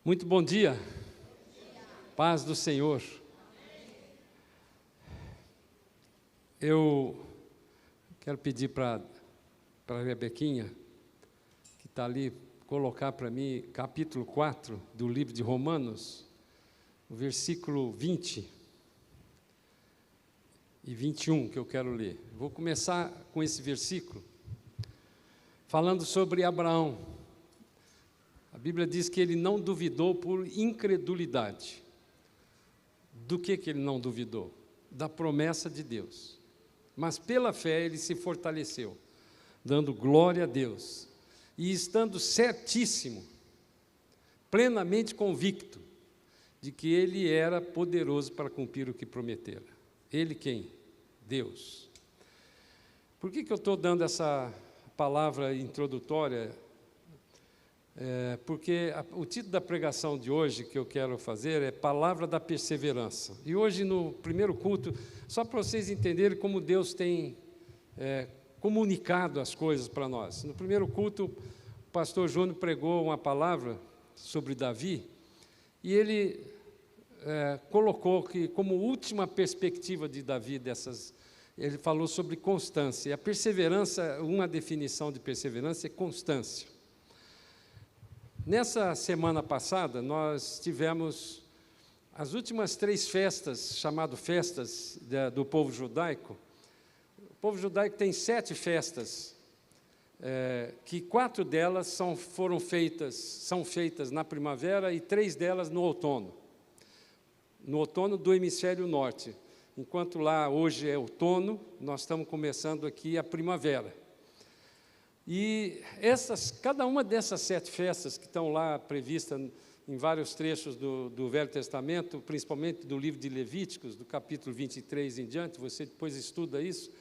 Muito bom dia. Paz do Senhor. Eu quero pedir para a Rebequinha, que está ali, colocar para mim capítulo 4 do livro de Romanos, o versículo 20 e 21, que eu quero ler. Vou começar com esse versículo, falando sobre Abraão. A Bíblia diz que ele não duvidou por incredulidade. Do que ele não duvidou? Da promessa de Deus. Mas pela fé ele se fortaleceu, dando glória a Deus, e estando certíssimo, plenamente convicto, de que ele era poderoso para cumprir o que prometera. Ele quem? Deus. Por que eu estou dando essa palavra introdutória? Porque o título da pregação de hoje que eu quero fazer é Palavra da Perseverança. E hoje, no primeiro culto, só para vocês entenderem como Deus tem comunicado as coisas para nós. No primeiro culto, o pastor Júnior pregou uma palavra sobre Davi, e ele colocou que, como última perspectiva de Davi, ele falou sobre constância. E a perseverança, uma definição de perseverança é constância. Nessa semana passada, nós tivemos as últimas 3 festas, chamadas festas do povo judaico. O povo judaico tem 7 festas, que 4 delas são feitas na primavera e 3 delas no outono do hemisfério norte. Enquanto lá hoje é outono, nós estamos começando aqui a primavera. E cada uma dessas 7 festas que estão lá previstas em vários trechos do Velho Testamento, principalmente do livro de Levíticos, do capítulo 23 em diante, você depois estuda isso,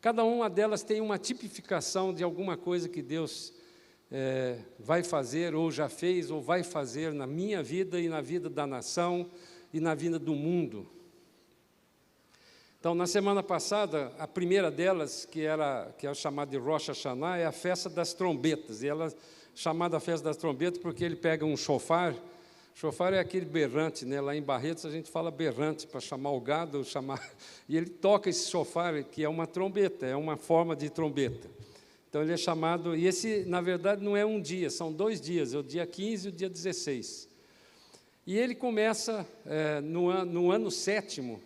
cada uma delas tem uma tipificação de alguma coisa que Deus vai fazer, ou já fez, ou vai fazer na minha vida e na vida da nação e na vida do mundo. Então, na semana passada, a primeira delas, que é chamada de Rosh Hashanah, é a festa das trombetas. E ela é chamada a festa das trombetas porque ele pega um chofar. Chofar é aquele berrante, né? Lá em Barretos a gente fala berrante para chamar o gado, e ele toca esse chofar, que é uma trombeta, é uma forma de trombeta. Então, ele é chamado, e esse, na verdade, não é um dia, são 2 dias, é o dia 15 e o dia 16. E ele começa no ano sétimo,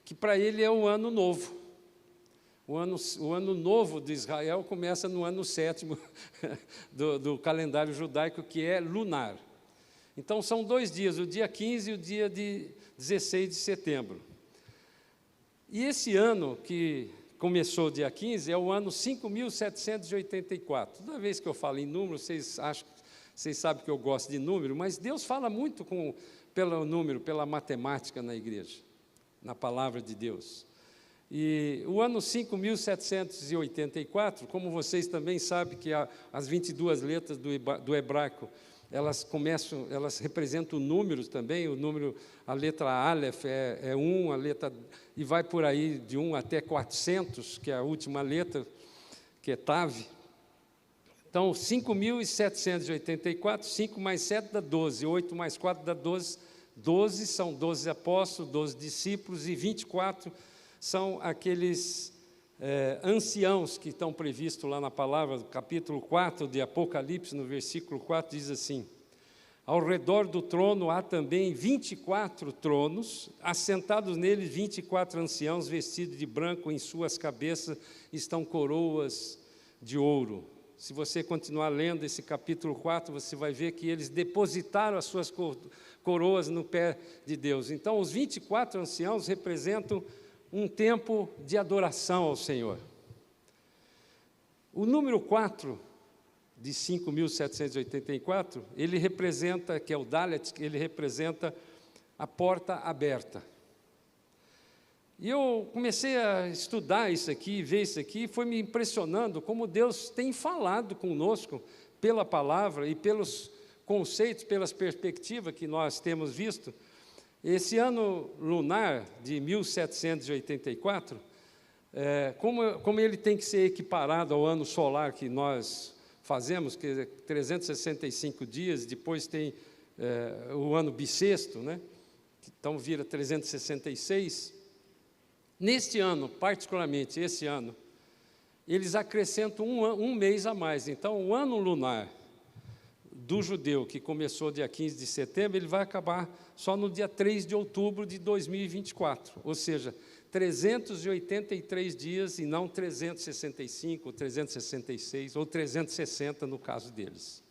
que para ele é o ano novo. O ano novo de Israel começa no ano 7º do calendário judaico, que é lunar. Então, são 2 dias, o dia 15 e o dia de 16 de setembro. E esse ano, que começou dia 15, é o ano 5.784. Toda vez que eu falo em número, vocês sabem que eu gosto de número, mas Deus fala muito pelo número, pela matemática na igreja, na palavra de Deus. E o ano 5.784, como vocês também sabem que as 22 letras do hebraico, elas representam números também, a letra Aleph é 1, e vai por aí de 1 até 400, que é a última letra, que é Tav. Então, 5.784, 5 mais 7 dá 12, 8 mais 4 dá 12, 12 são 12 apóstolos, 12 discípulos, e 24 são aqueles anciãos que estão previstos lá na palavra, capítulo 4 de Apocalipse, no versículo 4, diz assim: ao redor do trono há também 24 tronos, assentados neles 24 anciãos, vestidos de branco, em suas cabeças estão coroas de ouro. Se você continuar lendo esse capítulo 4, você vai ver que eles depositaram as suas coroas no pé de Deus. Então, os 24 anciãos representam um tempo de adoração ao Senhor. O número 4, de 5.784, ele representa, que é o Dalet, ele representa a porta aberta. E eu comecei a estudar isso aqui, ver isso aqui, e foi me impressionando como Deus tem falado conosco pela palavra e pelos conceitos, pelas perspectivas que nós temos visto. Esse ano lunar de 1784, como ele tem que ser equiparado ao ano solar que nós fazemos, que é 365 dias, depois tem o ano bissexto, né? Então vira 366. Neste ano, particularmente esse ano, eles acrescentam um mês a mais. Então, o ano lunar do judeu, que começou dia 15 de setembro, ele vai acabar só no dia 3 de outubro de 2024, ou seja, 383 dias e não 365, ou 366, ou 360 no caso deles.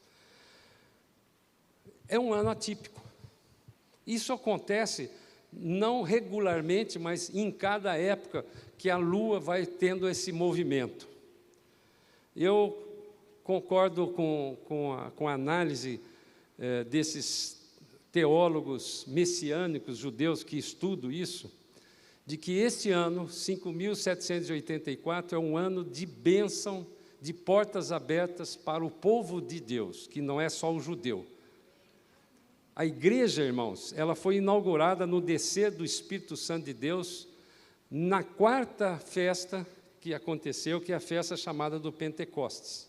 É um ano atípico. Isso acontece não regularmente, mas em cada época que a Lua vai tendo esse movimento. Eu concordo com a análise desses teólogos messiânicos judeus que estudam isso, de que este ano, 5.784, é um ano de bênção, de portas abertas para o povo de Deus, que não é só o judeu. A igreja, irmãos, ela foi inaugurada no descer do Espírito Santo de Deus, na quarta festa que aconteceu, que é a festa chamada do Pentecostes.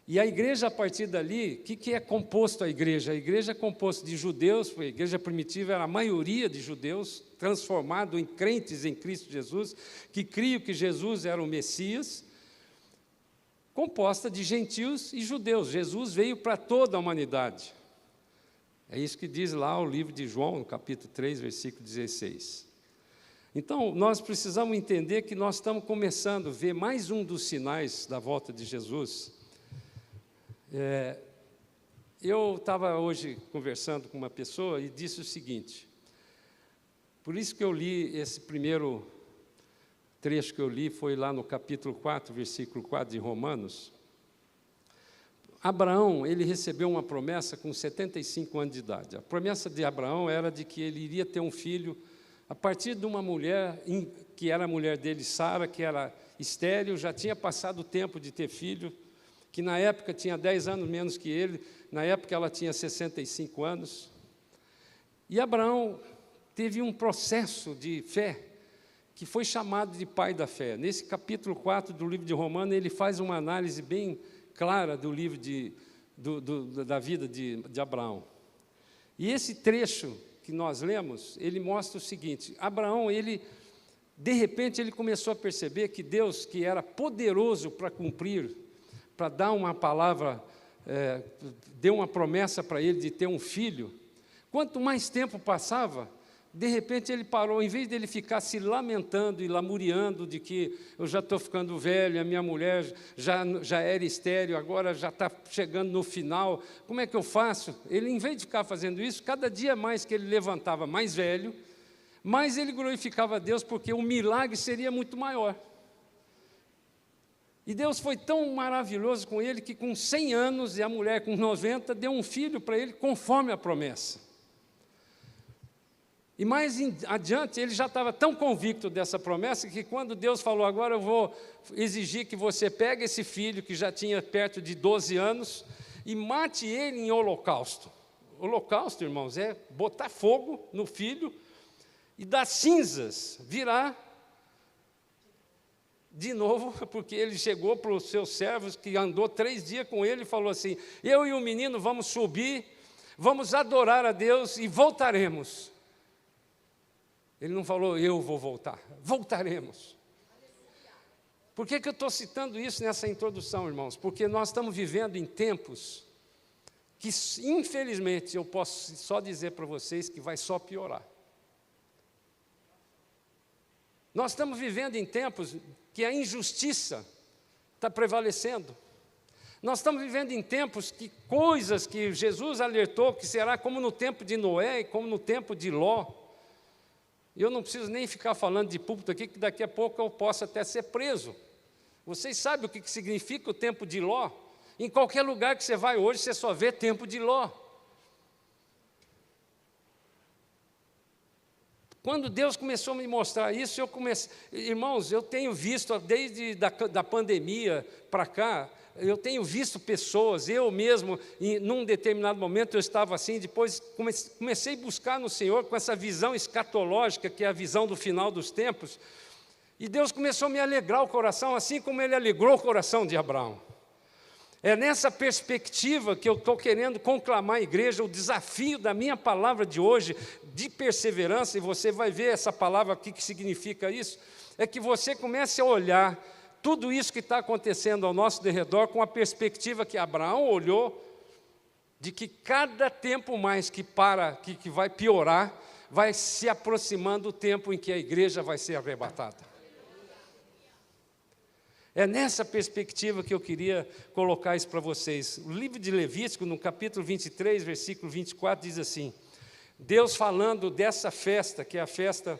E a igreja, a partir dali, o que é composto a igreja? A igreja é composta de judeus, a igreja primitiva era a maioria de judeus, transformado em crentes em Cristo Jesus, que criam que Jesus era o Messias, composta de gentios e judeus. Jesus veio para toda a humanidade. É isso que diz lá o livro de João, no capítulo 3, versículo 16. Então, nós precisamos entender que nós estamos começando a ver mais um dos sinais da volta de Jesus. Eu estava hoje conversando com uma pessoa e disse o seguinte, por isso que eu li esse primeiro trecho que eu li, foi lá no capítulo 4, versículo 4 de Romanos. Abraão, ele recebeu uma promessa com 75 anos de idade. A promessa de Abraão era de que ele iria ter um filho a partir de uma mulher, que era a mulher dele, Sara, que era estéril, já tinha passado o tempo de ter filho, que na época tinha 10 anos menos que ele, na época ela tinha 65 anos. E Abraão teve um processo de fé, que foi chamado de pai da fé. Nesse capítulo 4 do livro de Romanos, ele faz uma análise bem clara do livro da vida de Abraão. E esse trecho que nós lemos, ele mostra o seguinte, Abraão, de repente, ele começou a perceber que Deus, que era poderoso para cumprir, para dar uma palavra, deu uma promessa para ele de ter um filho, quanto mais tempo passava, de repente ele parou, em vez dele ficar se lamentando e lamuriando de que eu já estou ficando velho, a minha mulher já era estéril, agora já está chegando no final, como é que eu faço? Ele, em vez de ficar fazendo isso, cada dia mais que ele levantava mais velho, mais ele glorificava a Deus, porque o milagre seria muito maior. E Deus foi tão maravilhoso com ele, que com 100 anos, e a mulher com 90, deu um filho para ele, conforme a promessa. E mais adiante, ele já estava tão convicto dessa promessa, que quando Deus falou, agora eu vou exigir que você pegue esse filho, que já tinha perto de 12 anos, e mate ele em holocausto. Holocausto, irmãos, é botar fogo no filho, e das cinzas virar de novo, porque ele chegou para os seus servos, que andou 3 dias com ele, e falou assim, eu e o menino vamos subir, vamos adorar a Deus e voltaremos. Ele não falou, eu vou voltar, voltaremos. Por que eu estou citando isso nessa introdução, irmãos? Porque nós estamos vivendo em tempos que, infelizmente, eu posso só dizer para vocês que vai só piorar. Nós estamos vivendo em tempos que a injustiça está prevalecendo. Nós estamos vivendo em tempos que coisas que Jesus alertou que será como no tempo de Noé e como no tempo de Ló. Eu não preciso nem ficar falando de púlpito aqui, que daqui a pouco eu posso até ser preso. Vocês sabem o que significa o tempo de Ló? Em qualquer lugar que você vai hoje, você só vê tempo de Ló. Quando Deus começou a me mostrar isso, irmãos, eu tenho visto, desde da pandemia para cá, eu tenho visto pessoas, eu mesmo, num determinado momento eu estava assim, depois comecei a buscar no Senhor com essa visão escatológica, que é a visão do final dos tempos, e Deus começou a me alegrar o coração, assim como Ele alegrou o coração de Abraão. É nessa perspectiva que eu estou querendo conclamar a igreja, o desafio da minha palavra de hoje, de perseverança, e você vai ver essa palavra aqui que significa isso, é que você comece a olhar tudo isso que está acontecendo ao nosso derredor com a perspectiva que Abraão olhou, de que cada tempo mais que vai piorar, vai se aproximando o tempo em que a igreja vai ser arrebatada. É nessa perspectiva que eu queria colocar isso para vocês. O livro de Levítico, no capítulo 23, versículo 24, diz assim, Deus falando dessa festa, que é a festa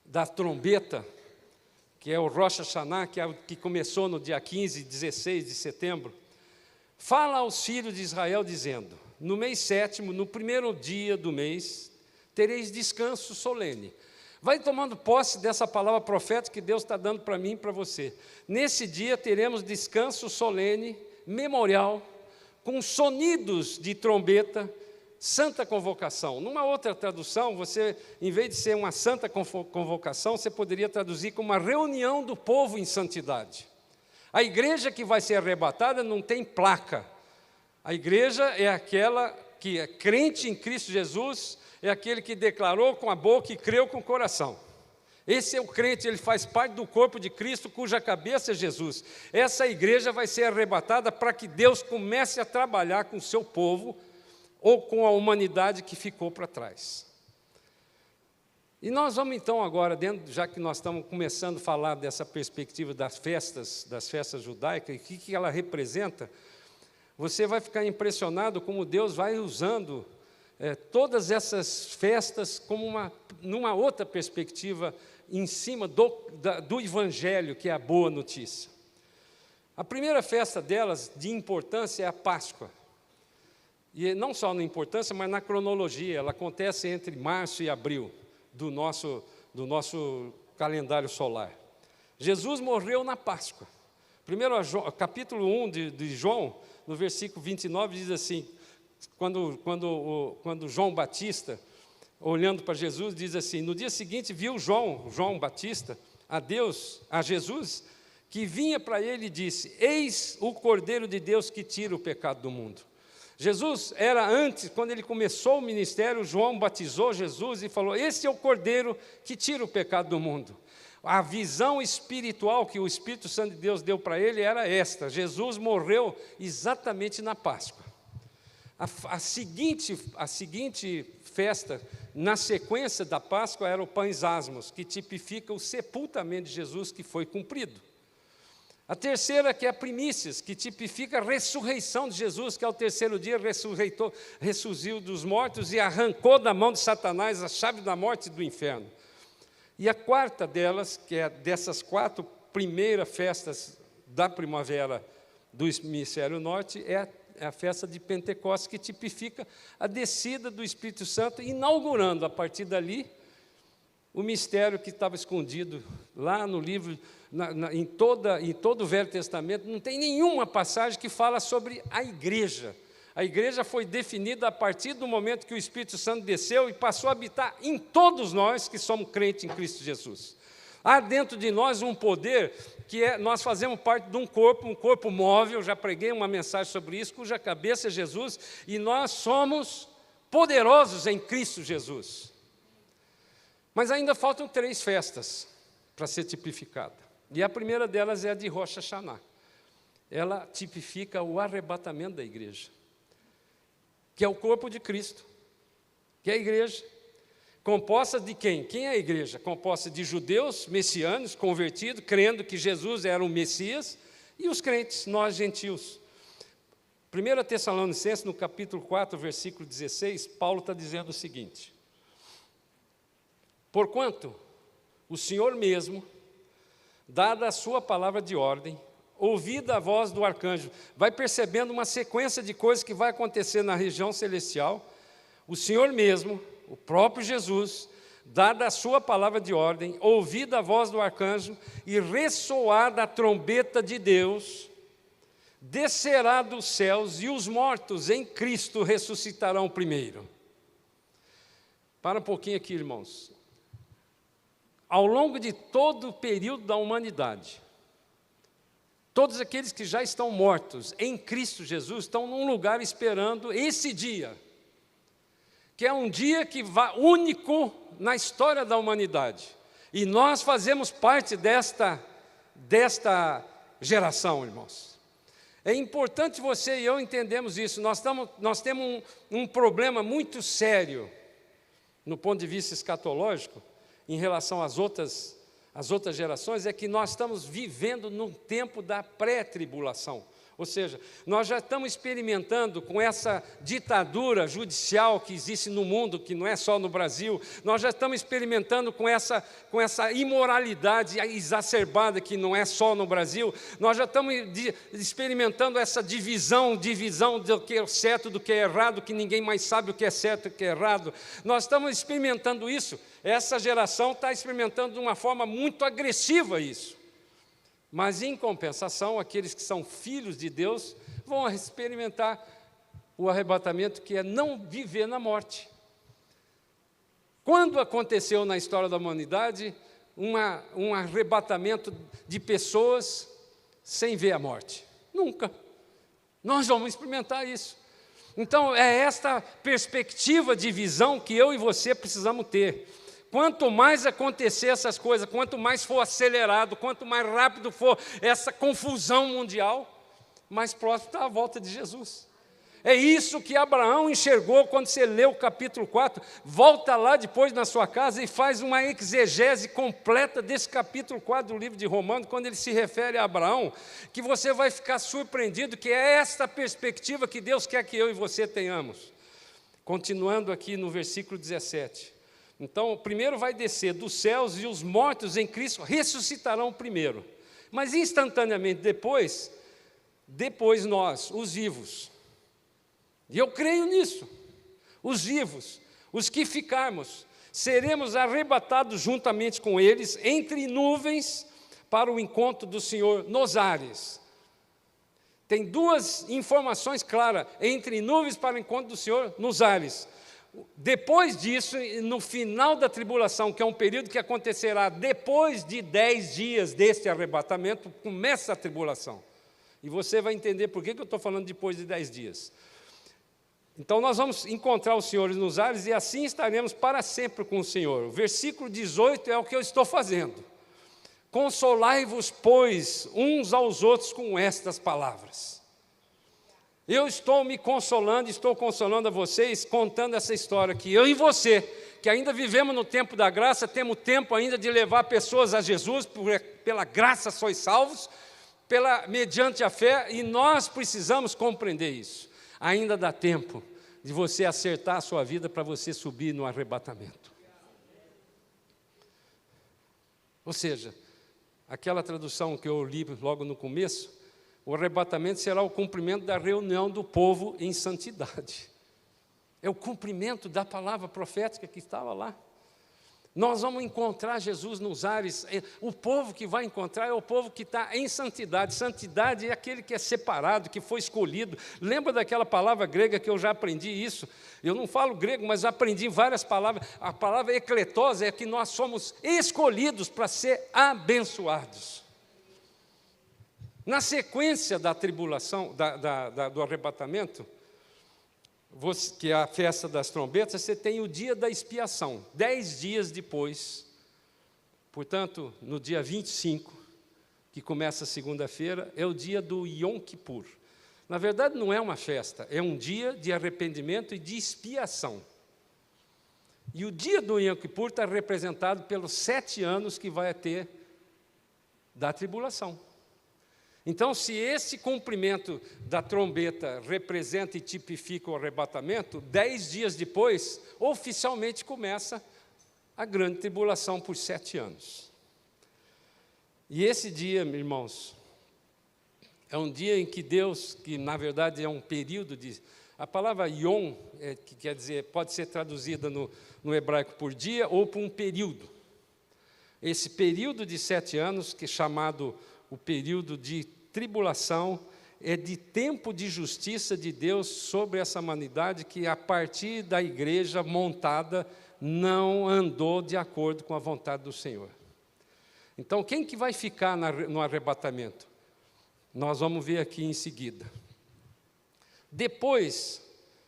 da trombeta, que é o Rosh Hashanah, que começou no dia 15 e 16 de setembro, fala aos filhos de Israel, dizendo, no mês 7º, no primeiro dia do mês, tereis descanso solene. Vai tomando posse dessa palavra profética que Deus está dando para mim e para você. Nesse dia teremos descanso solene, memorial, com sonidos de trombeta, santa convocação. Numa outra tradução, você, em vez de ser uma santa convocação, você poderia traduzir como uma reunião do povo em santidade. A igreja que vai ser arrebatada não tem placa. A igreja é aquela que é crente em Cristo Jesus, é aquele que declarou com a boca e creu com o coração. Esse é o crente, ele faz parte do corpo de Cristo, cuja cabeça é Jesus. Essa igreja vai ser arrebatada para que Deus comece a trabalhar com o seu povo, ou com a humanidade que ficou para trás. E nós vamos então agora, já que nós estamos começando a falar dessa perspectiva das festas judaicas, e o que ela representa, você vai ficar impressionado como Deus vai usando todas essas festas como numa outra perspectiva, em cima do Evangelho, que é a boa notícia. A primeira festa delas, de importância, é a Páscoa. E não só na importância, mas na cronologia. Ela acontece entre março e abril do nosso calendário solar. Jesus morreu na Páscoa. Primeiro, capítulo 1 de João, no versículo 29, diz assim, quando João Batista, olhando para Jesus, diz assim, no dia seguinte viu João Batista, a Jesus, que vinha para ele e disse, eis o Cordeiro de Deus que tira o pecado do mundo. Jesus era antes, quando ele começou o ministério, João batizou Jesus e falou, esse é o Cordeiro que tira o pecado do mundo. A visão espiritual que o Espírito Santo de Deus deu para ele era esta, Jesus morreu exatamente na Páscoa. A seguinte festa, na sequência da Páscoa, era o Pães Asmos, que tipifica o sepultamento de Jesus que foi cumprido. A terceira, que é a primícias, que tipifica a ressurreição de Jesus, que ao terceiro dia ressurgiu dos mortos e arrancou da mão de Satanás a chave da morte e do inferno. E a quarta delas, que é dessas 4 primeiras festas da primavera do hemisfério norte, é a festa de Pentecostes, que tipifica a descida do Espírito Santo, inaugurando a partir dali o mistério que estava escondido lá no livro, em todo o Velho Testamento, não tem nenhuma passagem que fala sobre a igreja. A igreja foi definida a partir do momento que o Espírito Santo desceu e passou a habitar em todos nós que somos crentes em Cristo Jesus. Há dentro de nós um poder que nós fazemos parte de um corpo móvel, já preguei uma mensagem sobre isso, cuja cabeça é Jesus, e nós somos poderosos em Cristo Jesus. Mas ainda faltam 3 festas para ser tipificada. E a primeira delas é a de Rosh Hashanah. Ela tipifica o arrebatamento da igreja, que é o corpo de Cristo, que é a igreja. Composta de quem? Quem é a igreja? Composta de judeus, messianos, convertidos, crendo que Jesus era o Messias, e os crentes, nós gentios. 1 Tessalonicenses, no capítulo 4, versículo 16, Paulo está dizendo o seguinte, porquanto o Senhor mesmo, dada a sua palavra de ordem, ouvida a voz do arcanjo, vai percebendo uma sequência de coisas que vai acontecer na região celestial, o Senhor mesmo, o próprio Jesus, dada a sua palavra de ordem, ouvida a voz do arcanjo e ressoada a trombeta de Deus, descerá dos céus e os mortos em Cristo ressuscitarão primeiro. Para um pouquinho aqui, irmãos. Ao longo de todo o período da humanidade, Todos aqueles que já estão mortos em Cristo Jesus estão num lugar esperando esse dia, que é um dia único na história da humanidade. E nós fazemos parte desta geração, irmãos. É importante você e eu entendermos isso. Nós temos um problema muito sério, no ponto de vista escatológico, em relação às outras gerações, é que nós estamos vivendo no tempo da pré-tribulação. Ou seja, nós já estamos experimentando com essa ditadura judicial que existe no mundo, que não é só no Brasil, nós já estamos experimentando com essa imoralidade exacerbada que não é só no Brasil, nós já estamos experimentando essa divisão do que é certo, do que é errado, que ninguém mais sabe o que é certo e o que é errado. Nós estamos experimentando isso, essa geração está experimentando de uma forma muito agressiva isso. Mas, em compensação, aqueles que são filhos de Deus vão experimentar o arrebatamento, que é não viver na morte. Quando aconteceu na história da humanidade um arrebatamento de pessoas sem ver a morte? Nunca. Nós vamos experimentar isso. Então, é esta perspectiva de visão que eu e você precisamos ter. Quanto mais acontecer essas coisas, quanto mais for acelerado, quanto mais rápido for essa confusão mundial, mais próximo está a volta de Jesus. É isso que Abraão enxergou quando você lê o capítulo 4. Volta lá depois na sua casa e faz uma exegese completa desse capítulo 4 do livro de Romanos, quando ele se refere a Abraão, que você vai ficar surpreendido, que é esta perspectiva que Deus quer que eu e você tenhamos. Continuando aqui no versículo 17. Então, primeiro vai descer dos céus e os mortos em Cristo ressuscitarão primeiro. Mas instantaneamente depois nós, os vivos. E eu creio nisso. Os vivos, os que ficarmos, seremos arrebatados juntamente com eles entre nuvens para o encontro do Senhor nos ares. Tem duas informações claras, entre nuvens para o encontro do Senhor nos ares. Depois disso, no final da tribulação, que é um período que acontecerá depois de 10 dias deste arrebatamento, começa a tribulação. E você vai entender por que eu estou falando depois de 10 dias. Então, nós vamos encontrar os senhores nos ares e assim estaremos para sempre com o Senhor. O versículo 18 é o que eu estou fazendo. Consolai-vos, pois, uns aos outros com estas palavras. Eu estou me consolando, estou consolando a vocês, contando essa história que eu e você, que ainda vivemos no tempo da graça, temos tempo ainda de levar pessoas a Jesus, pela graça sois salvos, mediante a fé, e nós precisamos compreender isso. Ainda dá tempo de você acertar a sua vida para você subir no arrebatamento. Ou seja, aquela tradução que eu li logo no começo, o arrebatamento será o cumprimento da reunião do povo em santidade. É o cumprimento da palavra profética que estava lá. Nós vamos encontrar Jesus nos ares. O povo que vai encontrar é o povo que está em santidade. Santidade é aquele que é separado, que foi escolhido. Lembra daquela palavra grega que eu já aprendi isso? Eu não falo grego, mas aprendi várias palavras. A palavra ecletos é que nós somos escolhidos para ser abençoados. Na sequência da tribulação, do arrebatamento, que é a festa das trombetas, você tem o dia da expiação, 10 dias depois. Portanto, no dia 25, que começa a segunda-feira, é o dia do Yom Kippur. Na verdade, não é uma festa, é um dia de arrependimento e de expiação. E o dia do Yom Kippur está representado pelos 7 anos que vai ter da tribulação. Então, se esse cumprimento da trombeta representa e tipifica o arrebatamento, 10 dias depois, oficialmente começa a grande tribulação por 7 anos. E esse dia, meus irmãos, é um dia em que Deus, que na verdade é um período de... A palavra Yom, que quer dizer, pode ser traduzida no hebraico por dia ou por um período. Esse período de 7 anos, que é chamado o período de tribulação, é de tempo de justiça de Deus sobre essa humanidade que, a partir da igreja montada, não andou de acordo com a vontade do Senhor. Então, quem que vai ficar no arrebatamento? Nós vamos ver aqui em seguida. Depois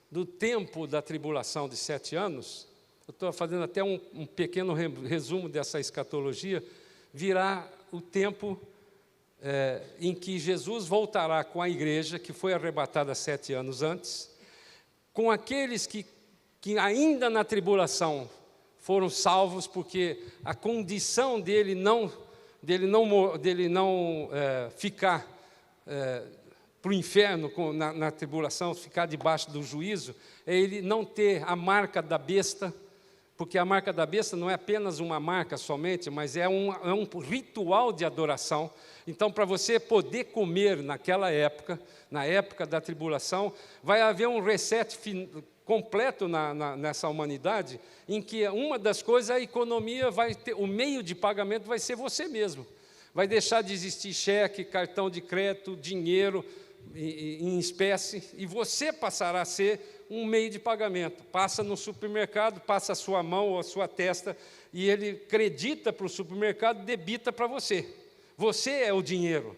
do tempo da tribulação de 7 anos, eu estou fazendo até um pequeno resumo dessa escatologia, virá o tempo em que Jesus voltará com a igreja, que foi arrebatada 7 anos antes, com aqueles que ainda na tribulação foram salvos, porque a condição dele não ficar para o inferno na tribulação, ficar debaixo do juízo, é ele não ter a marca da besta, porque a marca da besta não é apenas uma marca somente, mas é um ritual de adoração. Então, para você poder comer naquela época, na época da tribulação, vai haver um reset completo nessa humanidade, em que uma das coisas, a economia vai ter, o meio de pagamento vai ser você mesmo. Vai deixar de existir cheque, cartão de crédito, dinheiro em espécie, e você passará a ser um meio de pagamento. Passa no supermercado, passa a sua mão ou a sua testa, e ele acredita para o supermercado, debita para você. Você é o dinheiro.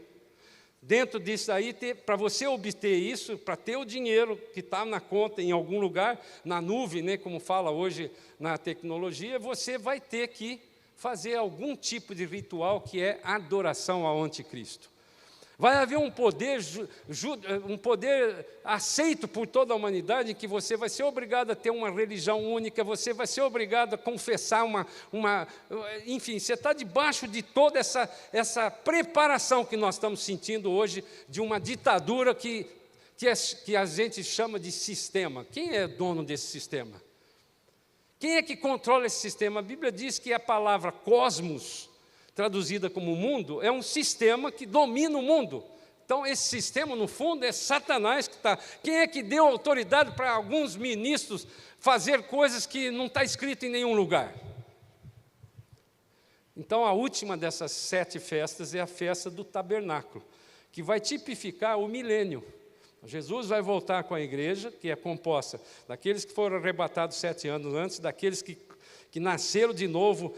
Dentro disso aí, para você obter isso, para ter o dinheiro que está na conta em algum lugar, na nuvem, né, como fala hoje na tecnologia, você vai ter que fazer algum tipo de ritual que é adoração ao anticristo. Vai haver um poder aceito por toda a humanidade, em que você vai ser obrigado a ter uma religião única, você vai ser obrigado a confessar enfim, você está debaixo de toda essa preparação que nós estamos sentindo hoje, de uma ditadura que a gente chama de sistema. Quem é dono desse sistema? Quem é que controla esse sistema? A Bíblia diz que a palavra cosmos, traduzida como mundo, é um sistema que domina o mundo. Então, esse sistema, no fundo, é Satanás que está. Quem é que deu autoridade para alguns ministros fazer coisas que não está escrito em nenhum lugar? Então, a última dessas 7 festas é a festa do tabernáculo, que vai tipificar o milênio. Jesus vai voltar com a igreja, que é composta daqueles que foram arrebatados 7 anos antes, daqueles que nasceram de novo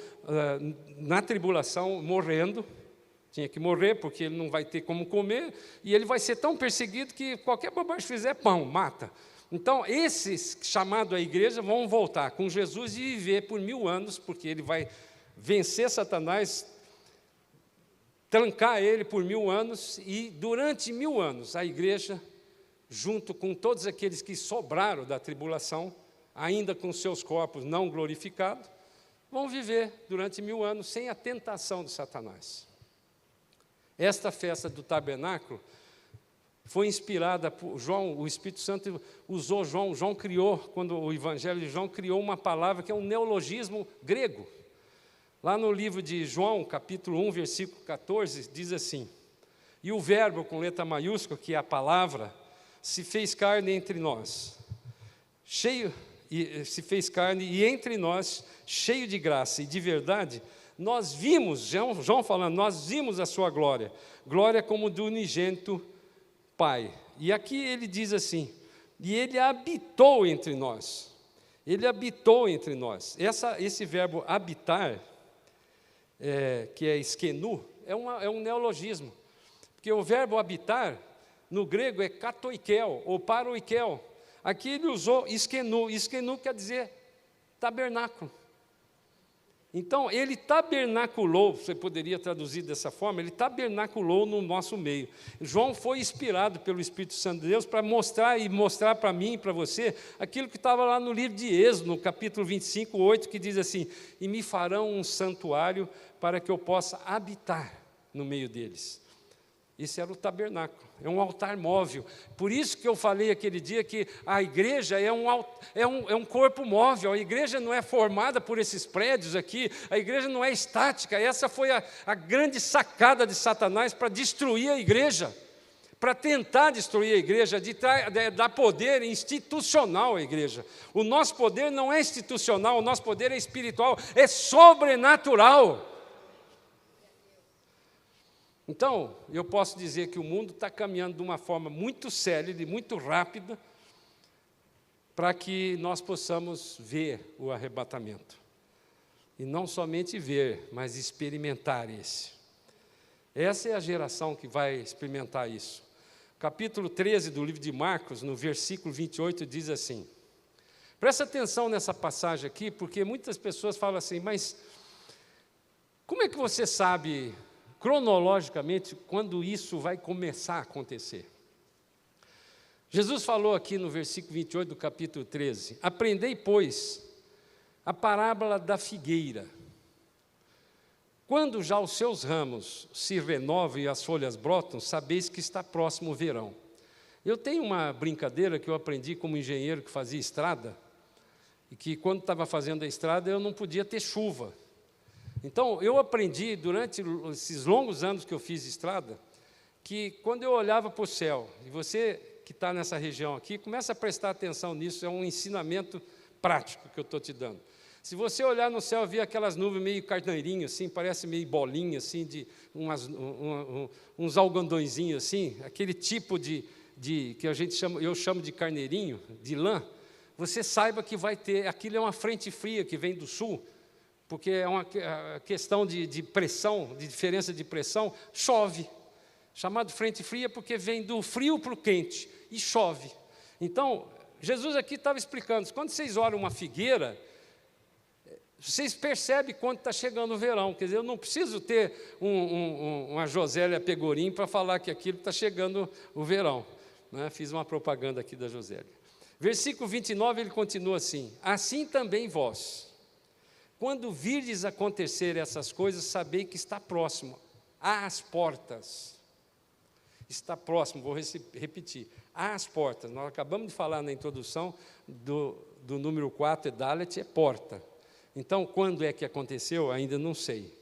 na tribulação, morrendo. Tinha que morrer, porque ele não vai ter como comer, e ele vai ser tão perseguido que qualquer bobagem que fizer, pão, mata. Então, esses chamados à igreja vão voltar com Jesus e viver por 1000 anos, porque ele vai vencer Satanás, trancar ele por 1000 anos, e durante 1000 anos, a igreja, junto com todos aqueles que sobraram da tribulação, ainda com seus corpos não glorificados, vão viver durante 1000 anos sem a tentação de Satanás. Esta festa do tabernáculo foi inspirada por João, o Espírito Santo usou João criou, quando o Evangelho de João criou uma palavra que é um neologismo grego. Lá no livro de João, capítulo 1, versículo 14, diz assim: e o verbo com letra maiúscula, que é a palavra, se fez carne entre nós, se fez carne e entre nós, cheio de graça e de verdade, nós vimos, João falando, nós vimos a sua glória, glória como do unigênito Pai. E aqui ele diz assim, e ele habitou entre nós, ele habitou entre nós. Esse verbo habitar, que é skenu, é um neologismo, porque o verbo habitar, no grego é katoikel, ou paroikel. Aqui ele usou skenu, skenu quer dizer tabernáculo. Então, ele tabernaculou, você poderia traduzir dessa forma, ele tabernaculou no nosso meio. João foi inspirado pelo Espírito Santo de Deus para mostrar para mim e para você aquilo que estava lá no livro de Êxodo, no capítulo 25, 8, que diz assim: e me farão um santuário para que eu possa habitar no meio deles. Esse era o tabernáculo, é um altar móvel. Por isso que eu falei aquele dia que a igreja é um corpo móvel. A igreja não é formada por esses prédios aqui, a igreja não é estática. Essa foi a grande sacada de Satanás para destruir a igreja, para tentar destruir a igreja, de dar poder institucional à igreja. O nosso poder não é institucional, o nosso poder é espiritual, é sobrenatural. Então, eu posso dizer que o mundo está caminhando de uma forma muito célere, muito rápida, para que nós possamos ver o arrebatamento. E não somente ver, mas experimentar esse. Essa é a geração que vai experimentar isso. Capítulo 13 do livro de Marcos, no versículo 28, diz assim. Presta atenção nessa passagem aqui, porque muitas pessoas falam assim, mas como é que você sabe, cronologicamente, quando isso vai começar a acontecer? Jesus falou aqui no versículo 28 do capítulo 13, aprendei, pois, a parábola da figueira. Quando já os seus ramos se renovam e as folhas brotam, sabeis que está próximo o verão. Eu tenho uma brincadeira que eu aprendi como engenheiro que fazia estrada, e que quando estava fazendo a estrada eu não podia ter chuva. Então eu aprendi durante esses longos anos que eu fiz estrada, que quando eu olhava para o céu, e você que está nessa região aqui, começa a prestar atenção nisso, é um ensinamento prático que eu estou te dando. Se você olhar no céu e ver aquelas nuvens meio carneirinho, assim, parece meio bolinha, assim, de uns algodõezinhos, assim, aquele tipo de que a gente chama, eu chamo de carneirinho, de lã, você saiba que vai ter, aquilo é uma frente fria que vem do sul, porque é uma questão de pressão, de diferença de pressão, chove. Chamado frente fria porque vem do frio para o quente e chove. Então, Jesus aqui estava explicando, quando vocês olham uma figueira, vocês percebem quando está chegando o verão. Quer dizer, eu não preciso ter uma Josélia Pegorim para falar que aquilo está chegando o verão. Né? Fiz uma propaganda aqui da Josélia. Versículo 29, ele continua assim, assim também vós, quando virdes acontecer essas coisas, sabei que está próximo, às portas. Está próximo, vou repetir, às portas. Nós acabamos de falar na introdução do número 4, Dalet, é porta. Então, quando é que aconteceu? Ainda não sei.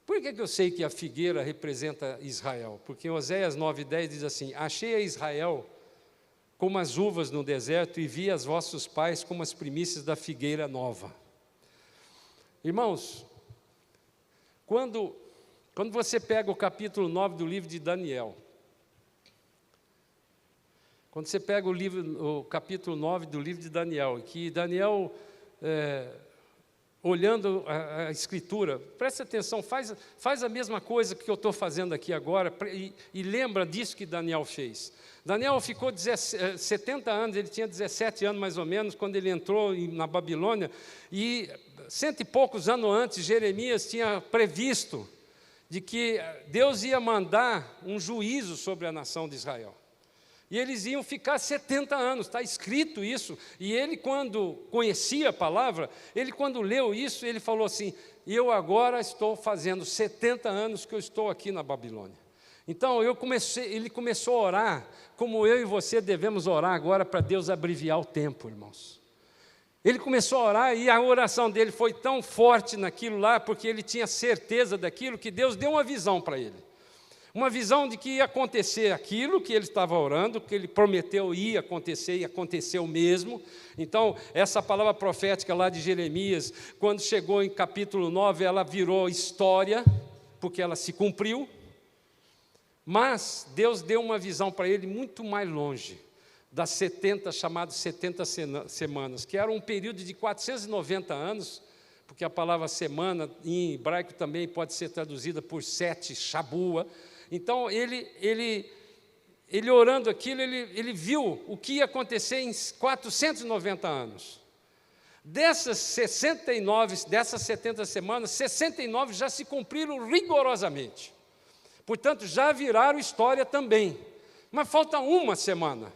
Por que eu sei que a figueira representa Israel? Porque Oséias 9:10 diz assim, achei a Israel como as uvas no deserto e vi as vossos pais como as primícias da figueira nova. Irmãos, quando você pega o capítulo 9 do livro de Daniel, quando você pega o capítulo 9 do livro de Daniel, que Daniel, olhando a Escritura, preste atenção, faz a mesma coisa que eu estou fazendo aqui agora, e lembra disso que Daniel fez. Daniel ficou 70 anos, ele tinha 17 anos mais ou menos, quando ele entrou na Babilônia, e 100 e poucos anos antes, Jeremias tinha previsto de que Deus ia mandar um juízo sobre a nação de Israel. E eles iam ficar 70 anos, está escrito isso. E ele, quando conhecia a palavra, ele, quando leu isso, ele falou assim, eu agora estou fazendo 70 anos que eu estou aqui na Babilônia. Então, ele começou a orar, como eu e você devemos orar agora para Deus abreviar o tempo, irmãos. Ele começou a orar e a oração dele foi tão forte naquilo lá, porque ele tinha certeza daquilo, que Deus deu uma visão para ele. Uma visão de que ia acontecer aquilo que ele estava orando, que ele prometeu ia acontecer, e aconteceu mesmo. Então, essa palavra profética lá de Jeremias, quando chegou em capítulo 9, ela virou história, porque ela se cumpriu. Mas Deus deu uma visão para ele muito mais longe, das 70, chamadas 70 semanas, que era um período de 490 anos, porque a palavra semana, em hebraico também pode ser traduzida por 7, Shabua. Então, ele orando aquilo, ele viu o que ia acontecer em 490 anos. Dessas 70 semanas, 69 já se cumpriram rigorosamente. Portanto, já viraram história também. Mas falta uma semana.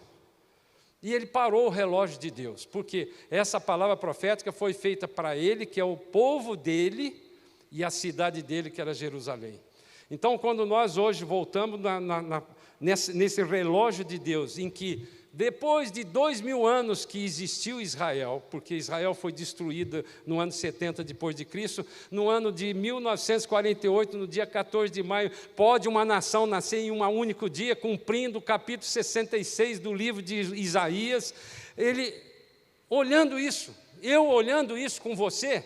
E ele parou o relógio de Deus, porque essa palavra profética foi feita para ele, que é o povo dele, e a cidade dele, que era Jerusalém. Então, quando nós hoje voltamos nesse relógio de Deus, em que depois de 2000 anos que existiu Israel, porque Israel foi destruída no ano 70 depois de Cristo, no ano de 1948, no dia 14 de maio, pode uma nação nascer em um único dia, cumprindo o capítulo 66 do livro de Isaías. Ele, olhando isso, eu olhando isso com você,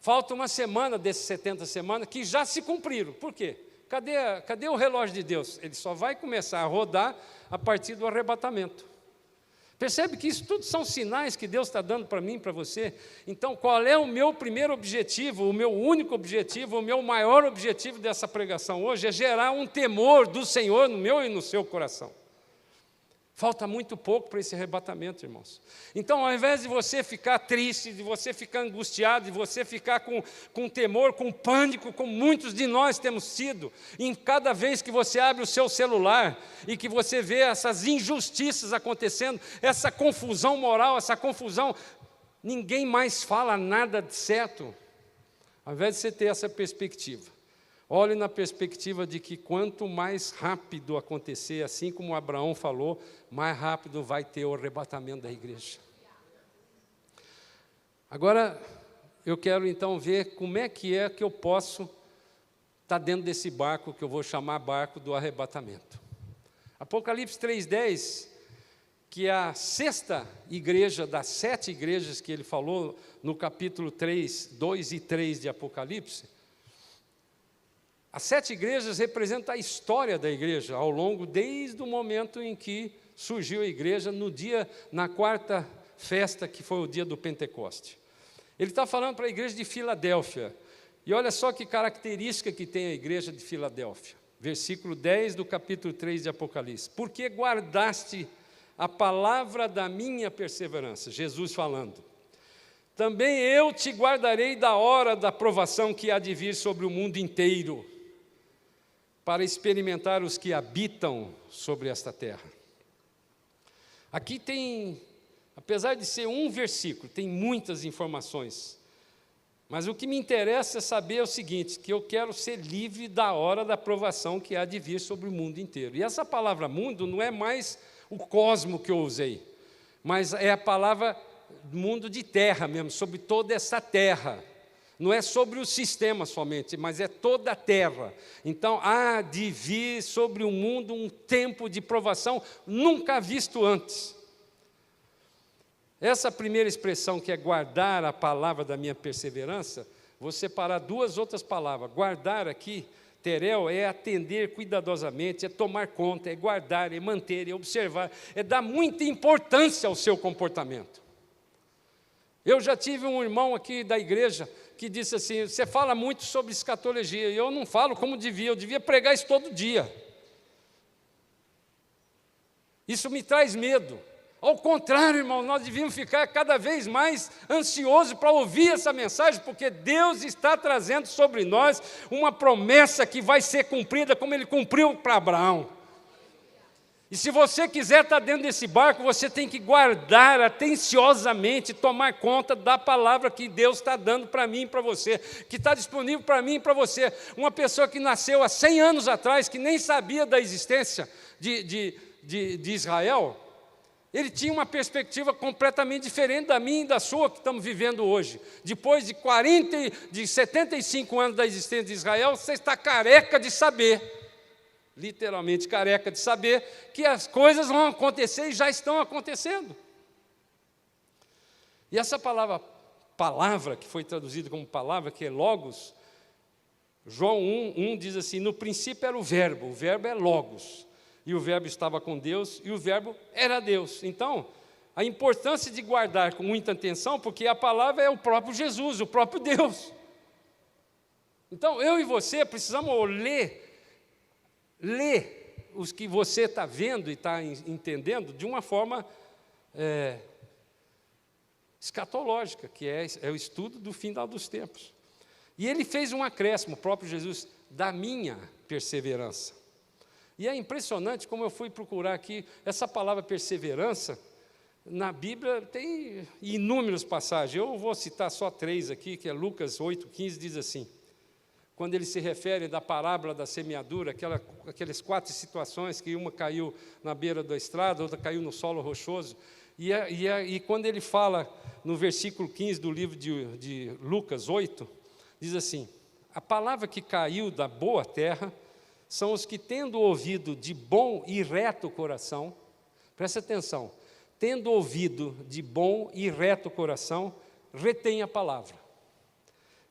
falta uma semana desses 70 semanas que já se cumpriram. Por quê? Cadê o relógio de Deus? Ele só vai começar a rodar a partir do arrebatamento. Percebe que isso tudo são sinais que Deus está dando para mim, para você? Então, qual é o meu primeiro objetivo, o meu único objetivo, o meu maior objetivo dessa pregação hoje? É gerar um temor do Senhor no meu e no seu coração. Falta muito pouco para esse arrebatamento, irmãos. Então, ao invés de você ficar triste, de você ficar angustiado, de você ficar com temor, com pânico, como muitos de nós temos sido, em cada vez que você abre o seu celular e que você vê essas injustiças acontecendo, essa confusão moral, essa confusão, ninguém mais fala nada de certo. Ao invés de você ter essa perspectiva, olhe na perspectiva de que quanto mais rápido acontecer, assim como Abraão falou, mais rápido vai ter o arrebatamento da igreja. Agora, eu quero então ver como é que eu posso estar dentro desse barco, que eu vou chamar barco do arrebatamento. Apocalipse 3:10, que é a sexta igreja das 7 igrejas que ele falou no capítulo 3, 2 e 3 de Apocalipse. As 7 igrejas representam a história da igreja, ao longo, desde o momento em que surgiu a igreja, na 4ª festa, que foi o dia do Pentecoste. Ele está falando para a igreja de Filadélfia, e olha só que característica que tem a igreja de Filadélfia. Versículo 10 do capítulo 3 de Apocalipse. Porque guardaste a palavra da minha perseverança, Jesus falando. Também eu te guardarei da hora da provação que há de vir sobre o mundo inteiro, para experimentar os que habitam sobre esta terra. Aqui tem, apesar de ser um versículo, tem muitas informações, mas o que me interessa é saber o seguinte, que eu quero ser livre da hora da provação que há de vir sobre o mundo inteiro. E essa palavra mundo não é mais o cosmo que eu usei, mas é a palavra mundo de terra mesmo, sobre toda essa terra. Não é sobre o sistema somente, mas é toda a terra. Então, há de vir sobre o mundo um tempo de provação nunca visto antes. Essa primeira expressão, que é guardar a palavra da minha perseverança, vou separar 2 outras palavras. Guardar aqui, terel, é atender cuidadosamente, é tomar conta, é guardar, é manter, é observar, é dar muita importância ao seu comportamento. Eu já tive um irmão aqui da igreja que disse assim, você fala muito sobre escatologia, e eu não falo como devia, eu devia pregar isso todo dia. Isso me traz medo. Ao contrário, irmão, nós devíamos ficar cada vez mais ansiosos para ouvir essa mensagem, porque Deus está trazendo sobre nós uma promessa que vai ser cumprida como Ele cumpriu para Abraão. E se você quiser estar dentro desse barco, você tem que guardar atenciosamente, tomar conta da palavra que Deus está dando para mim e para você, que está disponível para mim e para você. Uma pessoa que nasceu há 100 anos atrás, que nem sabia da existência de Israel, ele tinha uma perspectiva completamente diferente da minha e da sua que estamos vivendo hoje. Depois de 75 anos da existência de Israel, você está careca de saber, literalmente careca de saber, que as coisas vão acontecer e já estão acontecendo. E essa palavra que foi traduzida como palavra, que é logos, João 1 diz assim, no princípio era o verbo é logos, e o verbo estava com Deus, e o verbo era Deus. Então, a importância de guardar com muita atenção, porque a palavra é o próprio Jesus, o próprio Deus. Então, eu e você precisamos ler os que você está vendo e está entendendo de uma forma escatológica, que é o estudo do final dos tempos. E ele fez um acréscimo, o próprio Jesus, da minha perseverança. E é impressionante como eu fui procurar aqui, essa palavra perseverança, na Bíblia tem inúmeras passagens, eu vou citar só 3 aqui, que é Lucas 8,15, diz assim, quando ele se refere da parábola da semeadura, aquelas 4 situações, que uma caiu na beira da estrada, outra caiu no solo rochoso, e quando ele fala no versículo 15 do livro de Lucas 8, diz assim, a palavra que caiu da boa terra são os que, tendo ouvido de bom e reto coração, presta atenção, tendo ouvido de bom e reto coração, retém a palavra.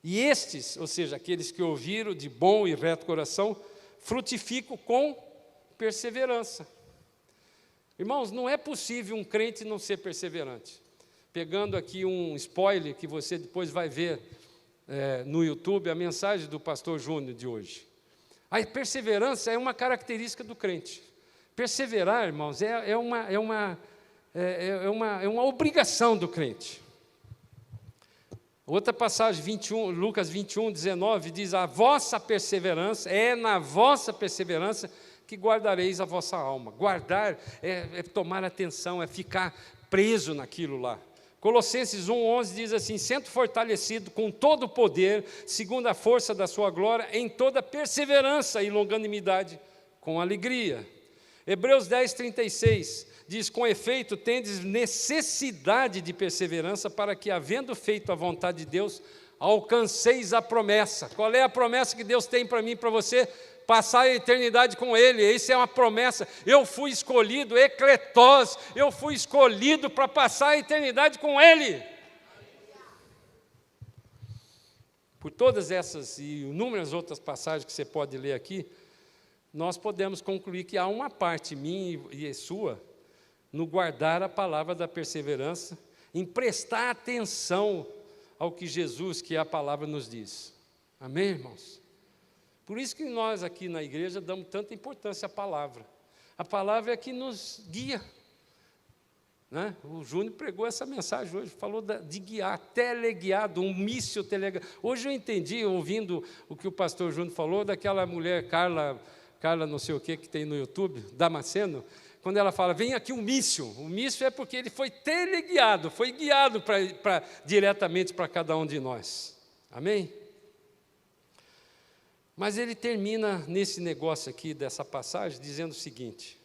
E estes, ou seja, aqueles que ouviram de bom e reto coração, frutificam com perseverança. Irmãos, não é possível um crente não ser perseverante. Pegando aqui um spoiler que você depois vai ver no YouTube, a mensagem do pastor Júnior de hoje. A perseverança é uma característica do crente. Perseverar, irmãos, é uma obrigação do crente. Outra passagem, Lucas 21, 19, diz: a vossa perseverança, é na vossa perseverança que guardareis a vossa alma. Guardar é tomar atenção, é ficar preso naquilo lá. Colossenses 1,11 diz assim: sendo fortalecido com todo o poder, segundo a força da sua glória, em toda perseverança e longanimidade, com alegria. Hebreus 10, 36 diz: com efeito, tendes necessidade de perseverança, para que, havendo feito a vontade de Deus, alcanceis a promessa. Qual é a promessa que Deus tem para mim e para você? Passar a eternidade com Ele. Isso é uma promessa. Eu fui escolhido, ecletós, eu fui escolhido para passar a eternidade com Ele. Por todas essas e inúmeras outras passagens que você pode ler aqui, nós podemos concluir que há uma parte minha e sua no guardar a palavra da perseverança, em prestar atenção ao que Jesus, que é a palavra, nos diz. Amém, irmãos? Por isso que nós aqui na igreja damos tanta importância à palavra. A palavra é que nos guia. Né? O Júnior pregou essa mensagem hoje, falou de guiar, teleguiado, um míssil teleguiado. Hoje eu entendi, ouvindo o que o pastor Júnior falou, daquela mulher Carla não sei o que tem no YouTube, Damasceno, quando ela fala, vem aqui um míssil. O míssil é porque ele foi teleguiado, foi guiado diretamente para cada um de nós. Amém? Mas ele termina nesse negócio aqui, dessa passagem, dizendo o seguinte: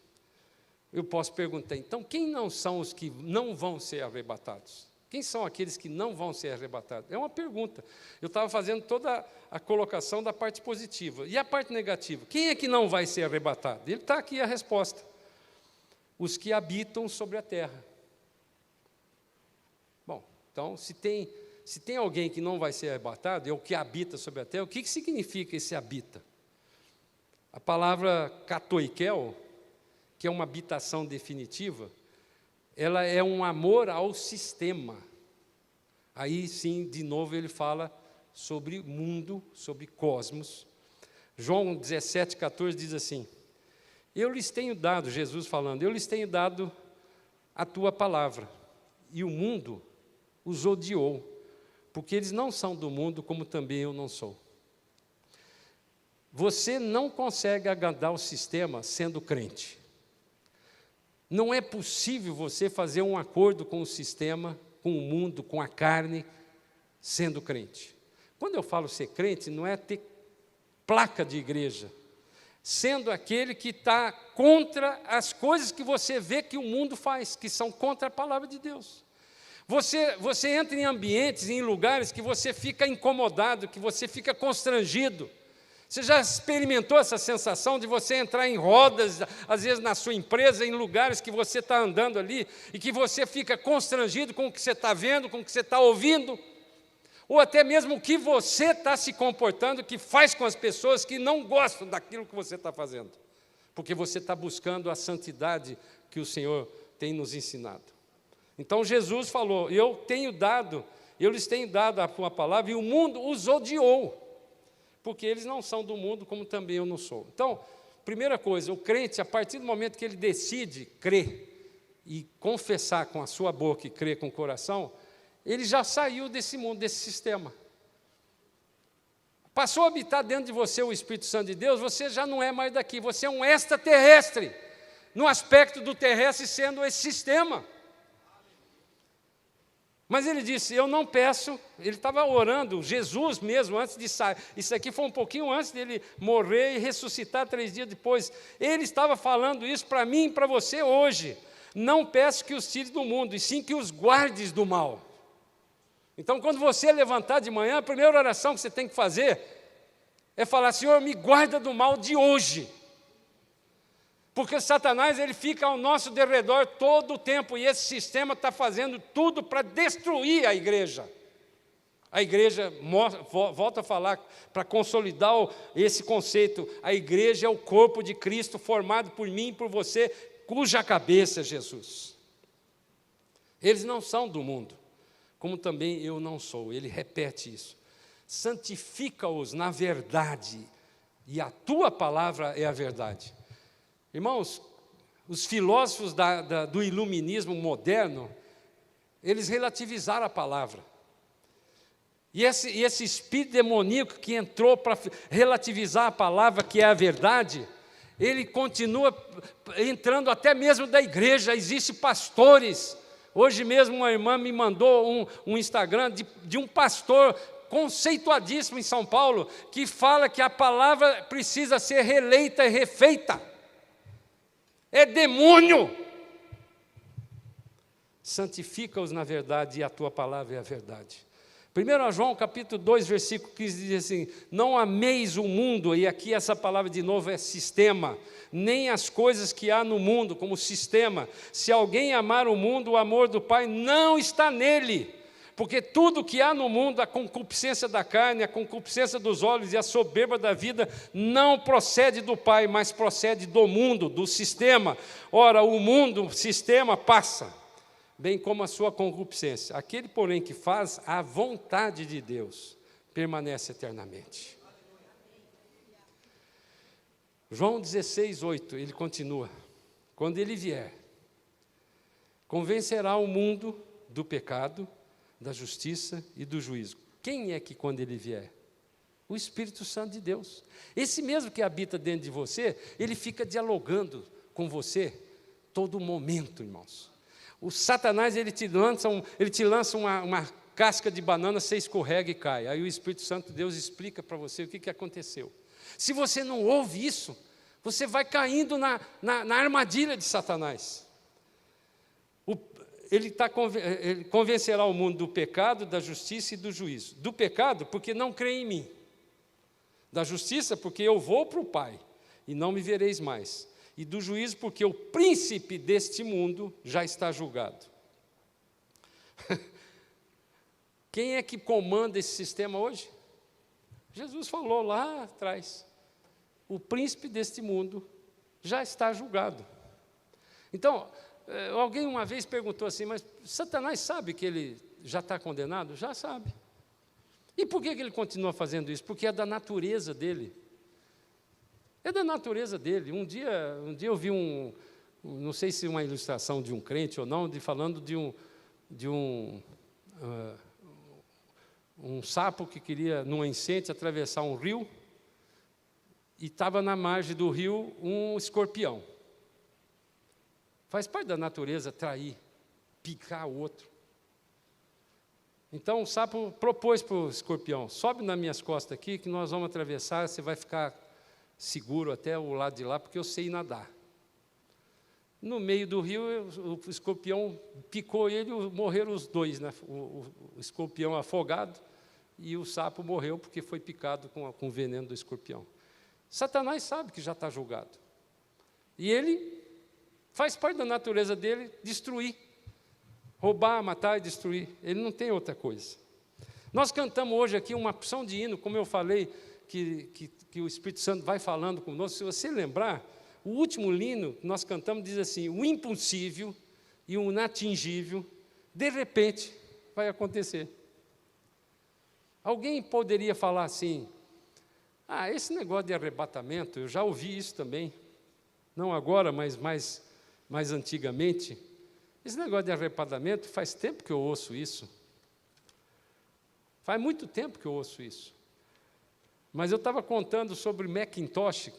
eu posso perguntar, então, quem não são os que não vão ser arrebatados? Quem são aqueles que não vão ser arrebatados? É uma pergunta. Eu estava fazendo toda a colocação da parte positiva. E a parte negativa? Quem é que não vai ser arrebatado? Ele está aqui a resposta. Os que habitam sobre a terra. Bom, então, se tem alguém que não vai ser arrebatado, é o que habita sobre a terra, o que significa esse habita? A palavra katoikel, que é uma habitação definitiva, ela é um amor ao sistema. Aí sim, de novo, ele fala sobre mundo, sobre cosmos. João 17, 14 diz assim: eu lhes tenho dado, Jesus falando, eu lhes tenho dado a tua palavra, e o mundo os odiou, porque eles não são do mundo, como também eu não sou. Você não consegue agradar o sistema sendo crente. Não é possível você fazer um acordo com o sistema, com o mundo, com a carne, sendo crente. Quando eu falo ser crente, não é ter placa de igreja, sendo aquele que está contra as coisas que você vê que o mundo faz, que são contra a palavra de Deus. Você entra em ambientes, em lugares que você fica incomodado, que você fica constrangido. Você já experimentou essa sensação de você entrar em rodas, às vezes na sua empresa, em lugares que você está andando ali, e que você fica constrangido com o que você está vendo, com o que você está ouvindo, ou até mesmo o que você está se comportando, que faz com as pessoas que não gostam daquilo que você está fazendo, porque você está buscando a santidade que o Senhor tem nos ensinado. Então Jesus falou, eu lhes tenho dado a tua palavra, e o mundo os odiou, porque eles não são do mundo, como também eu não sou. Então, primeira coisa, o crente, a partir do momento que ele decide crer e confessar com a sua boca e crer com o coração, ele já saiu desse mundo, desse sistema. Passou a habitar dentro de você o Espírito Santo de Deus, você já não é mais daqui, você é um extraterrestre, no aspecto do terrestre sendo esse sistema. Mas ele disse, eu não peço, ele estava orando, Jesus mesmo, antes de sair, isso aqui foi um pouquinho antes dele morrer e ressuscitar 3 dias depois, ele estava falando isso para mim e para você hoje, não peço que os tires do mundo, e sim que os guardes do mal. Então, quando você levantar de manhã, a primeira oração que você tem que fazer é falar, Senhor, me guarda do mal de hoje. Porque Satanás ele fica ao nosso derredor todo o tempo, e esse sistema está fazendo tudo para destruir a igreja. A igreja, volta a falar, para consolidar esse conceito, a igreja é o corpo de Cristo, formado por mim e por você, cuja cabeça é Jesus. Eles não são do mundo, como também eu não sou. Ele repete isso. Santifica-os na verdade, e a tua palavra é a verdade. Irmãos, os filósofos do iluminismo moderno, eles relativizaram a palavra. E esse espírito demoníaco que entrou para relativizar a palavra, que é a verdade, ele continua entrando até mesmo da igreja. Existem pastores. Hoje mesmo uma irmã me mandou um Instagram de um pastor conceituadíssimo em São Paulo, que fala que a palavra precisa ser releita e refeita. É demônio! Santifica-os na verdade, e a tua palavra é a verdade. 1 João capítulo 2, versículo 15 diz assim: não ameis o mundo, e aqui essa palavra de novo é sistema, nem as coisas que há no mundo como sistema. Se alguém amar o mundo, o amor do Pai não está nele. Porque tudo que há no mundo, a concupiscência da carne, a concupiscência dos olhos e a soberba da vida, não procede do Pai, mas procede do mundo, do sistema. Ora, o mundo, o sistema, passa, bem como a sua concupiscência. Aquele, porém, que faz a vontade de Deus, permanece eternamente. João 16, 8, ele continua: quando ele vier, convencerá o mundo do pecado, da justiça e do juízo. Quem é que quando ele vier? O Espírito Santo de Deus. Esse mesmo que habita dentro de você, ele fica dialogando com você todo momento, irmãos. O Satanás, ele te lança uma casca de banana, você escorrega e cai. Aí o Espírito Santo de Deus explica para você o que aconteceu. Se você não ouve isso, você vai caindo na armadilha de Satanás. Ele convencerá o mundo do pecado, da justiça e do juízo. Do pecado, porque não crê em mim. Da justiça, porque eu vou para o Pai, e não me vereis mais. E do juízo, porque o príncipe deste mundo já está julgado. Quem é que comanda esse sistema hoje? Jesus falou lá atrás. O príncipe deste mundo já está julgado. Então, alguém uma vez perguntou assim, mas Satanás sabe que ele já está condenado? Já sabe. E por que ele continua fazendo isso? Porque é da natureza dele. É da natureza dele. Um dia eu vi não sei se uma ilustração de um crente ou não, falando de um sapo que queria, numa enchente, atravessar um rio, e estava na margem do rio um escorpião. Faz parte da natureza trair, picar o outro. Então o sapo propôs para o escorpião: sobe nas minhas costas aqui, que nós vamos atravessar, você vai ficar seguro até o lado de lá, porque eu sei nadar. No meio do rio, o escorpião picou ele, morreram os dois, né? O escorpião afogado e o sapo morreu porque foi picado com o veneno do escorpião. Satanás sabe que já está julgado. E ele faz parte da natureza dele destruir, roubar, matar e destruir. Ele não tem outra coisa. Nós cantamos hoje aqui uma opção de hino, como eu falei, que o Espírito Santo vai falando conosco. Se você lembrar, o último hino que nós cantamos diz assim: o impossível e o inatingível, de repente, vai acontecer. Alguém poderia falar assim: esse negócio de arrebatamento, eu já ouvi isso também, não agora, mas mais antigamente. Esse negócio de arrebatamento, faz tempo que eu ouço isso. Faz muito tempo que eu ouço isso. Mas eu estava contando sobre Macintosh,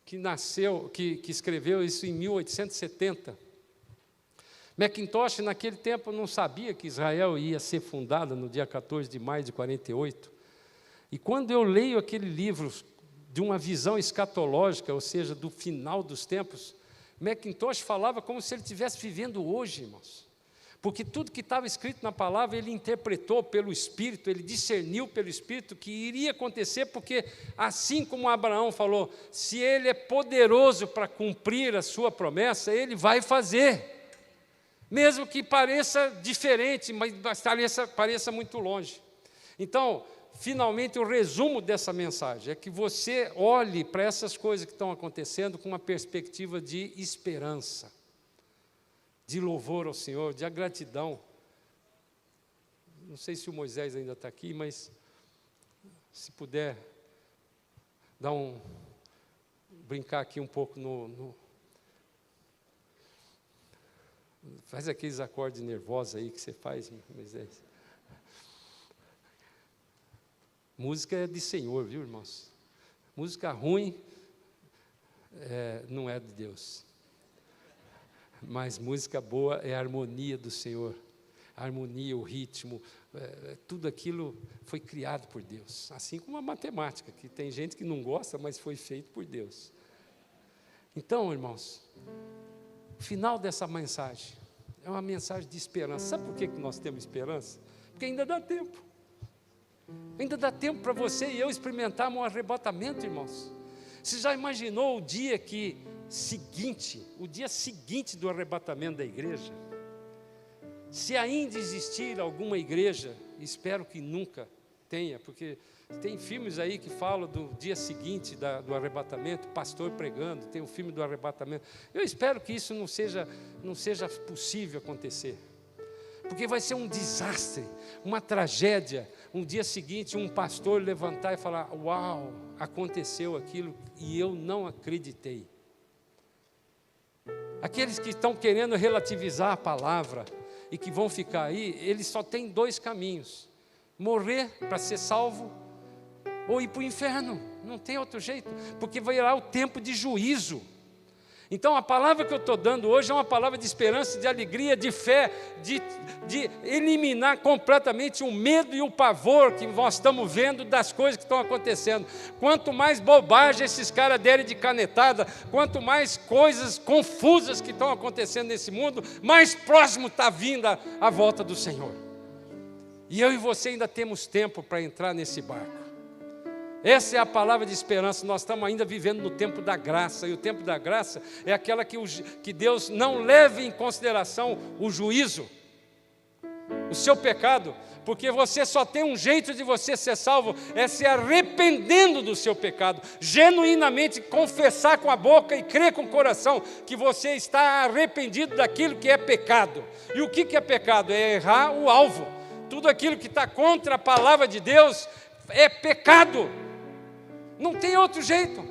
que escreveu isso em 1870. Macintosh, naquele tempo, não sabia que Israel ia ser fundada no dia 14 de maio de 48. E quando eu leio aquele livro de uma visão escatológica, ou seja, do final dos tempos, Macintosh falava como se ele estivesse vivendo hoje, irmãos. Porque tudo que estava escrito na palavra, ele interpretou pelo Espírito, ele discerniu pelo Espírito que iria acontecer, porque assim como Abraão falou, se ele é poderoso para cumprir a sua promessa, ele vai fazer. Mesmo que pareça diferente, mas pareça muito longe. Então, finalmente, o resumo dessa mensagem é que você olhe para essas coisas que estão acontecendo com uma perspectiva de esperança, de louvor ao Senhor, de gratidão. Não sei se o Moisés ainda está aqui, mas se puder brincar aqui um pouco faz aqueles acordes nervosos aí que você faz, Moisés. Música é de Senhor, viu, irmãos? Música ruim não é de Deus. Mas música boa é a harmonia do Senhor. A harmonia, o ritmo, tudo aquilo foi criado por Deus. Assim como a matemática, que tem gente que não gosta, mas foi feito por Deus. Então, irmãos, o final dessa mensagem é uma mensagem de esperança. Sabe por que nós temos esperança? Porque ainda dá tempo. Ainda dá tempo para você e eu experimentarmos um arrebatamento, irmãos. Você já imaginou o dia seguinte do arrebatamento da igreja? Se ainda existir alguma igreja, espero que nunca tenha, porque tem filmes aí que falam do dia seguinte do arrebatamento, pastor pregando, tem o filme do arrebatamento. Eu espero que isso não seja possível acontecer, porque vai ser um desastre, uma tragédia, um dia seguinte um pastor levantar e falar: uau, aconteceu aquilo e eu não acreditei. Aqueles que estão querendo relativizar a palavra e que vão ficar aí, eles só têm dois caminhos: morrer para ser salvo ou ir para o inferno. Não tem outro jeito, porque vai lá o tempo de juízo. Então a palavra que eu estou dando hoje é uma palavra de esperança, de alegria, de fé, de eliminar completamente o medo e o pavor que nós estamos vendo das coisas que estão acontecendo. Quanto mais bobagem esses caras derem de canetada, quanto mais coisas confusas que estão acontecendo nesse mundo, mais próximo está vindo a volta do Senhor. E eu e você ainda temos tempo para entrar nesse barco. Essa é a palavra de esperança. Nós estamos ainda vivendo no tempo da graça, e o tempo da graça é aquela que Deus não leve em consideração o juízo, o seu pecado, porque você só tem um jeito de você ser salvo, é se arrependendo do seu pecado, genuinamente confessar com a boca e crer com o coração que você está arrependido daquilo que é pecado. E o que é pecado? É errar o alvo. Tudo aquilo que está contra a palavra de Deus é pecado. Não tem outro jeito.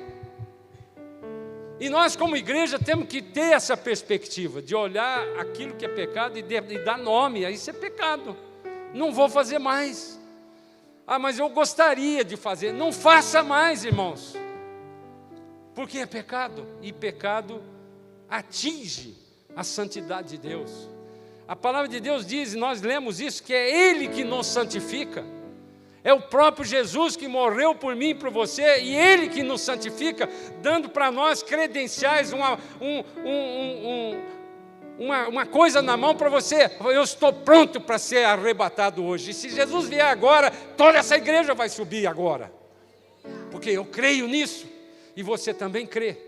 E nós, como igreja, temos que ter essa perspectiva de olhar aquilo que é pecado e dar nome. Isso é pecado. Não vou fazer mais. Ah, mas eu gostaria de fazer. Não faça mais, irmãos. Porque é pecado. E pecado atinge a santidade de Deus. A palavra de Deus diz, e nós lemos isso, que é Ele que nos santifica. É o próprio Jesus que morreu por mim e por você, e Ele que nos santifica, dando para nós credenciais, uma coisa na mão para você. Eu estou pronto para ser arrebatado hoje. E se Jesus vier agora, toda essa igreja vai subir agora. Porque eu creio nisso, e você também crê.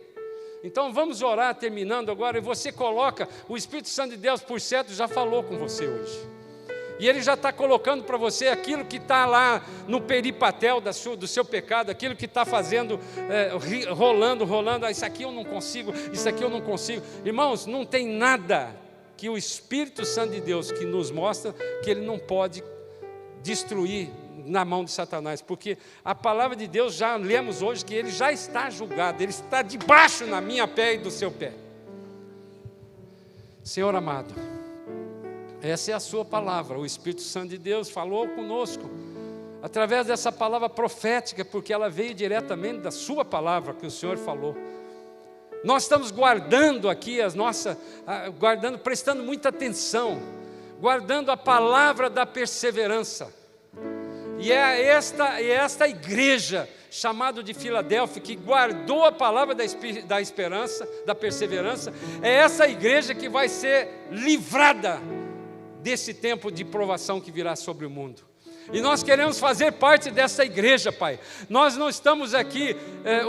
Então vamos orar, terminando agora, e você coloca, o Espírito Santo de Deus, por certo, já falou com você hoje. E Ele já está colocando para você aquilo que está lá no peripatel do seu pecado, aquilo que está fazendo, rolando, isso aqui eu não consigo, isso aqui eu não consigo. Irmãos, não tem nada que o Espírito Santo de Deus que nos mostra que Ele não pode destruir na mão de Satanás, porque a palavra de Deus, já lemos hoje, que Ele já está julgado, Ele está debaixo na minha pé e do seu pé. Senhor amado, essa é a sua palavra. O Espírito Santo de Deus falou conosco através dessa palavra profética, porque ela veio diretamente da sua palavra que o Senhor falou. Nós estamos guardando aqui prestando muita atenção, guardando a palavra da perseverança. E é esta igreja chamada de Filadélfia, que guardou a palavra da esperança, da perseverança, é essa igreja que vai ser livrada desse tempo de provação que virá sobre o mundo. E nós queremos fazer parte dessa igreja, Pai. Nós não estamos aqui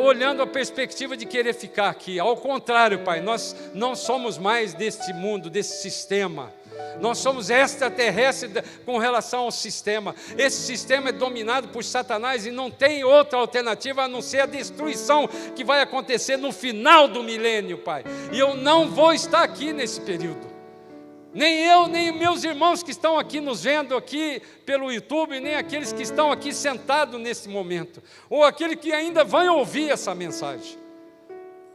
olhando a perspectiva de querer ficar aqui. Ao contrário, Pai, nós não somos mais deste mundo, desse sistema. Nós somos extraterrestres com relação ao sistema. Esse sistema é dominado por Satanás e não tem outra alternativa a não ser a destruição que vai acontecer no final do milênio, Pai. E eu não vou estar aqui nesse período. Nem eu, nem meus irmãos que estão aqui nos vendo aqui pelo YouTube, nem aqueles que estão aqui sentados nesse momento, ou aquele que ainda vai ouvir essa mensagem.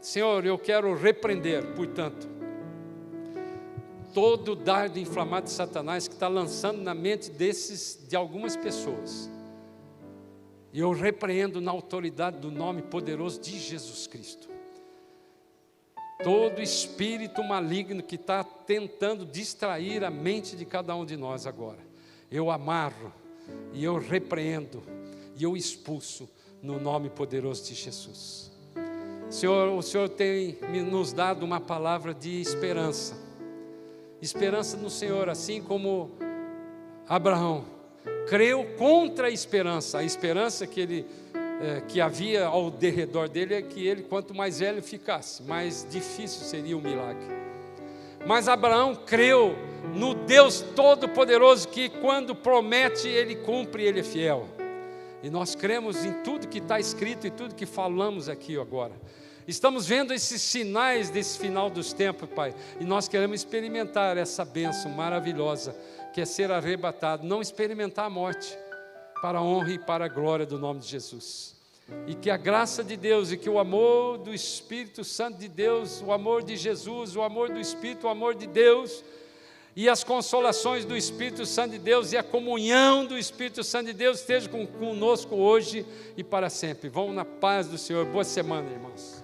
Senhor, eu quero repreender, portanto, todo dardo inflamado de Satanás que está lançando na mente de algumas pessoas. E eu repreendo na autoridade do nome poderoso de Jesus Cristo. Todo espírito maligno que está tentando distrair a mente de cada um de nós agora, eu amarro, e eu repreendo, e eu expulso no nome poderoso de Jesus. Senhor, o Senhor tem nos dado uma palavra de esperança. Esperança no Senhor, assim como Abraão creu contra a esperança que havia ao derredor dele é que ele, quanto mais velho ficasse, mais difícil seria o milagre. Mas Abraão creu no Deus Todo-Poderoso, que quando promete, Ele cumpre, Ele é fiel. E nós cremos em tudo que está escrito e tudo que falamos aqui agora. Estamos vendo esses sinais desse final dos tempos, Pai, e nós queremos experimentar essa bênção maravilhosa, que é ser arrebatado, não experimentar a morte, para a honra e para a glória do nome de Jesus. E que a graça de Deus e que o amor do Espírito Santo de Deus, o amor de Jesus, o amor do Espírito, o amor de Deus, e as consolações do Espírito Santo de Deus e a comunhão do Espírito Santo de Deus estejam conosco hoje e para sempre. Vão na paz do Senhor. Boa semana, irmãos.